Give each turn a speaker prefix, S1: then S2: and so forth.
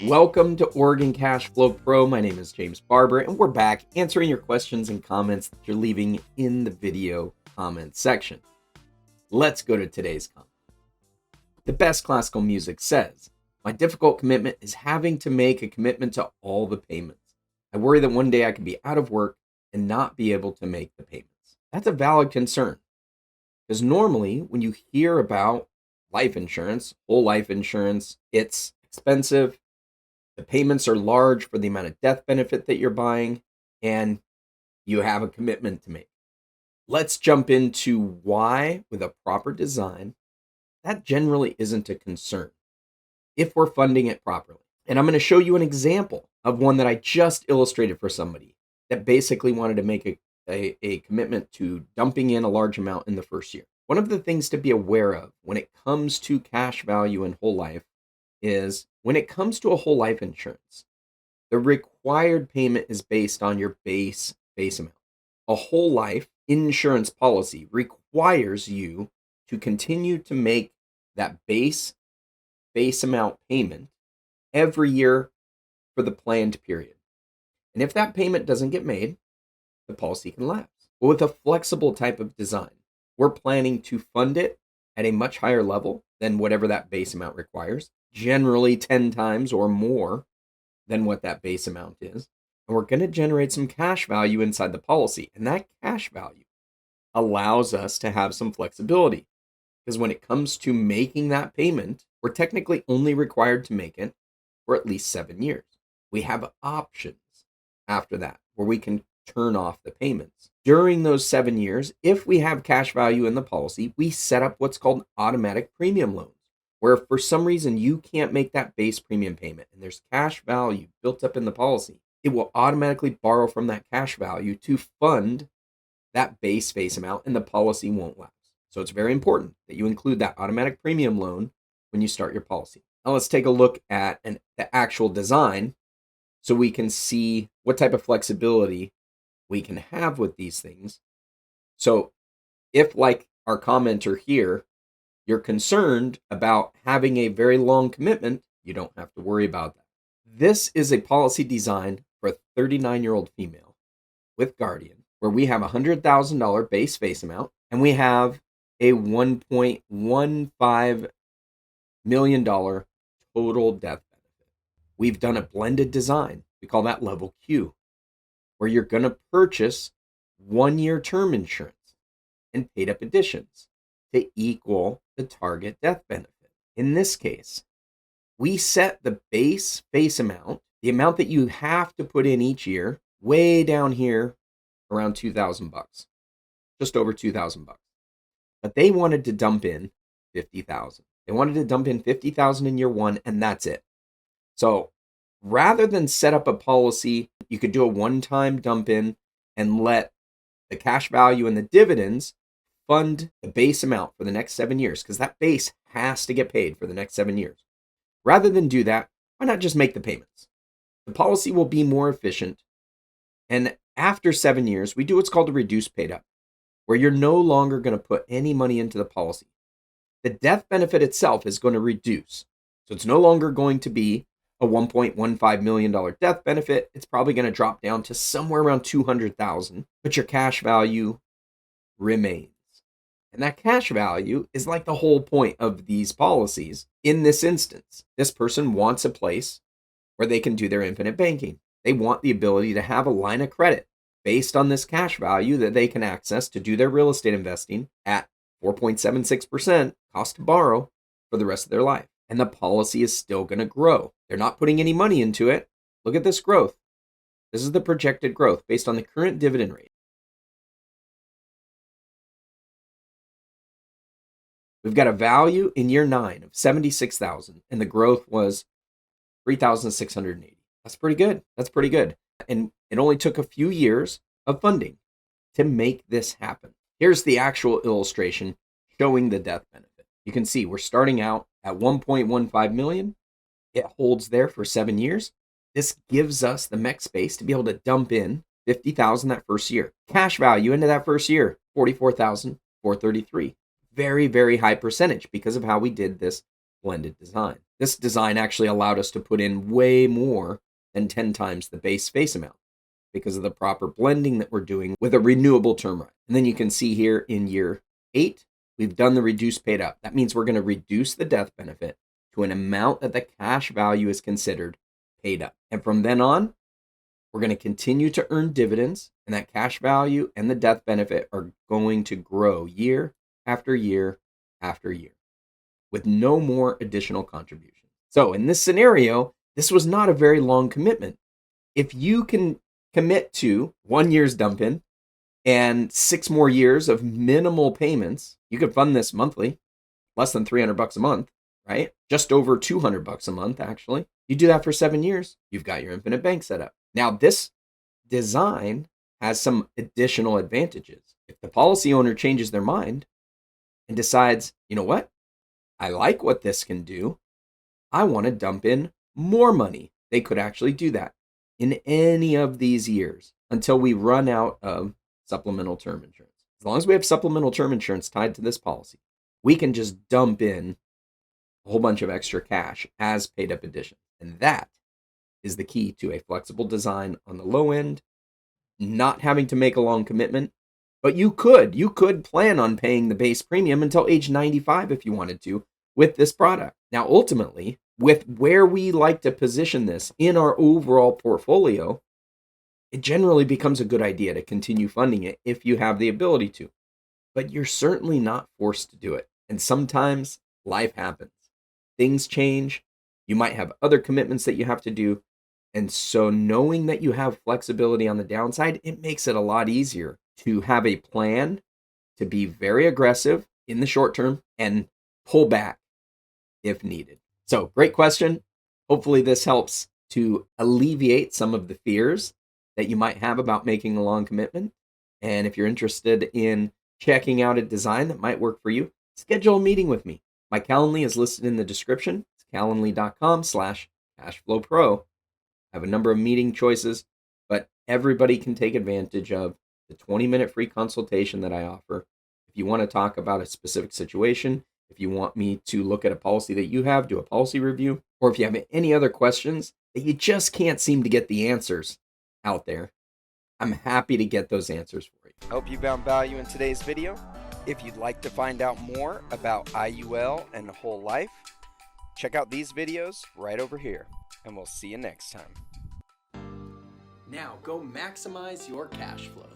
S1: Welcome to Oregon Cash Flow Pro. My name is James Barber, and we're back answering your questions and comments that you're leaving in the video comment section. Let's go to today's comment. The best classical music says, "My difficult commitment is having to make a commitment to all the payments. I worry that one day I could be out of work and not be able to make the payments." That's a valid concern, because normally when you hear about life insurance, whole life insurance, it's expensive. The payments are large for the amount of death benefit that you're buying, and you have a commitment to make. Let's jump into why, with a proper design, that generally isn't a concern if we're funding it properly. And I'm going to show you an example of one that I just illustrated for somebody that basically wanted to make a commitment to dumping in a large amount in the first year. One of the things to be aware of when it comes to cash value and whole life is when it comes to a whole life insurance, the required payment is based on your base amount. A whole life insurance policy requires you to continue to make that base amount payment every year for the planned period. And if that payment doesn't get made, the policy can lapse. But with a flexible type of design, we're planning to fund it at a much higher level than whatever that base amount requires, generally 10 times or more than what that base amount is. And we're going to generate some cash value inside the policy. And that cash value allows us to have some flexibility. Because when it comes to making that payment, we're technically only required to make it for at least 7 years. We have options after that where we can turn off the payments. During those 7 years, if we have cash value in the policy, we set up what's called automatic premium loans, where if for some reason you can't make that base premium payment and there's cash value built up in the policy, it will automatically borrow from that cash value to fund that base amount, and the policy won't lapse. So it's very important that you include that automatic premium loan when you start your policy. Now let's take a look at the actual design so we can see what type of flexibility we can have with these things. So if, like our commenter here, you're concerned about having a very long commitment, you don't have to worry about that. This is a policy designed for a 39-year-old female with Guardian, where we have a $100,000 base face amount, and we have a $1.15 million total death benefit. We've done a blended design. We call that level Q, where you're going to purchase 1-year term insurance and paid up additions to equal the target death benefit. In this case, we set the base amount, the amount that you have to put in each year, way down here around $2,000, just over $2,000. But they wanted to dump in $50,000. They wanted to dump in $50,000 in year one, and that's it. So rather than set up a policy, you could do a one-time dump in and let the cash value and the dividends fund the base amount for the next 7 years, because that base has to get paid for the next 7 years. Rather than do that, why not just make the payments? The policy will be more efficient. And after 7 years, we do what's called a reduced paid up, where you're no longer going to put any money into the policy. The death benefit itself is going to reduce. So it's no longer going to be a $1.15 million death benefit. It's probably going to drop down to somewhere around $200,000, but your cash value remains. And that cash value is like the whole point of these policies. In this instance, this person wants a place where they can do their infinite banking. They want the ability to have a line of credit based on this cash value that they can access to do their real estate investing at 4.76% cost to borrow for the rest of their life. And the policy is still going to grow. They're not putting any money into it. Look at this growth. This is the projected growth based on the current dividend rate. We've got a value in year 9 of $76,000, and the growth was $3,680. That's pretty good. That's pretty good. And it only took a few years of funding to make this happen. Here's the actual illustration showing the death benefit. You can see we're starting out at 1.15 million. It holds there for 7 years. This gives us the mech space to be able to dump in $50,000 that first year. Cash value into that first year, $44,433. Very, very high percentage because of how we did this blended design. This design actually allowed us to put in way more than 10 times the base face amount because of the proper blending that we're doing with a renewable term right. And then you can see here in year 8, we've done the reduced paid up. That means we're going to reduce the death benefit to an amount that the cash value is considered paid up. And from then on, we're going to continue to earn dividends, and that cash value and the death benefit are going to grow year after year after year with no more additional contribution. So in this scenario, this was not a very long commitment. If you can commit to 1 year's dump in and 6 more years of minimal payments, you could fund this monthly, less than $300 a month, right? Just over $200 a month, actually. You do that for 7 years, you've got your infinite bank set up. Now, this design has some additional advantages. If the policy owner changes their mind and decides, you know what? I like what this can do. I want to dump in more money. They could actually do that in any of these years until we run out of supplemental term insurance. As long as we have supplemental term insurance tied to this policy, we can just dump in a whole bunch of extra cash as paid up additions. And that is the key to a flexible design on the low end, not having to make a long commitment. But you could plan on paying the base premium until age 95 if you wanted to with this product. Now, ultimately, with where we like to position this in our overall portfolio, it generally becomes a good idea to continue funding it if you have the ability to. But you're certainly not forced to do it. And sometimes life happens. Things change. You might have other commitments that you have to do. And so knowing that you have flexibility on the downside, it makes it a lot easier to have a plan, to be very aggressive in the short term and pull back if needed. So great question. Hopefully this helps to alleviate some of the fears that you might have about making a long commitment. And if you're interested in checking out a design that might work for you, schedule a meeting with me. My Calendly is listed in the description. It's calendly.com/cashflowpro. I have a number of meeting choices, but everybody can take advantage of the 20-minute free consultation that I offer. If you want to talk about a specific situation, if you want me to look at a policy that you have, do a policy review, or if you have any other questions that you just can't seem to get the answers out there, I'm happy to get those answers for you. Hope you found value in today's video. If you'd like to find out more about IUL and whole life, check out these videos right over here, and we'll see you next time. Now go maximize your cash flow.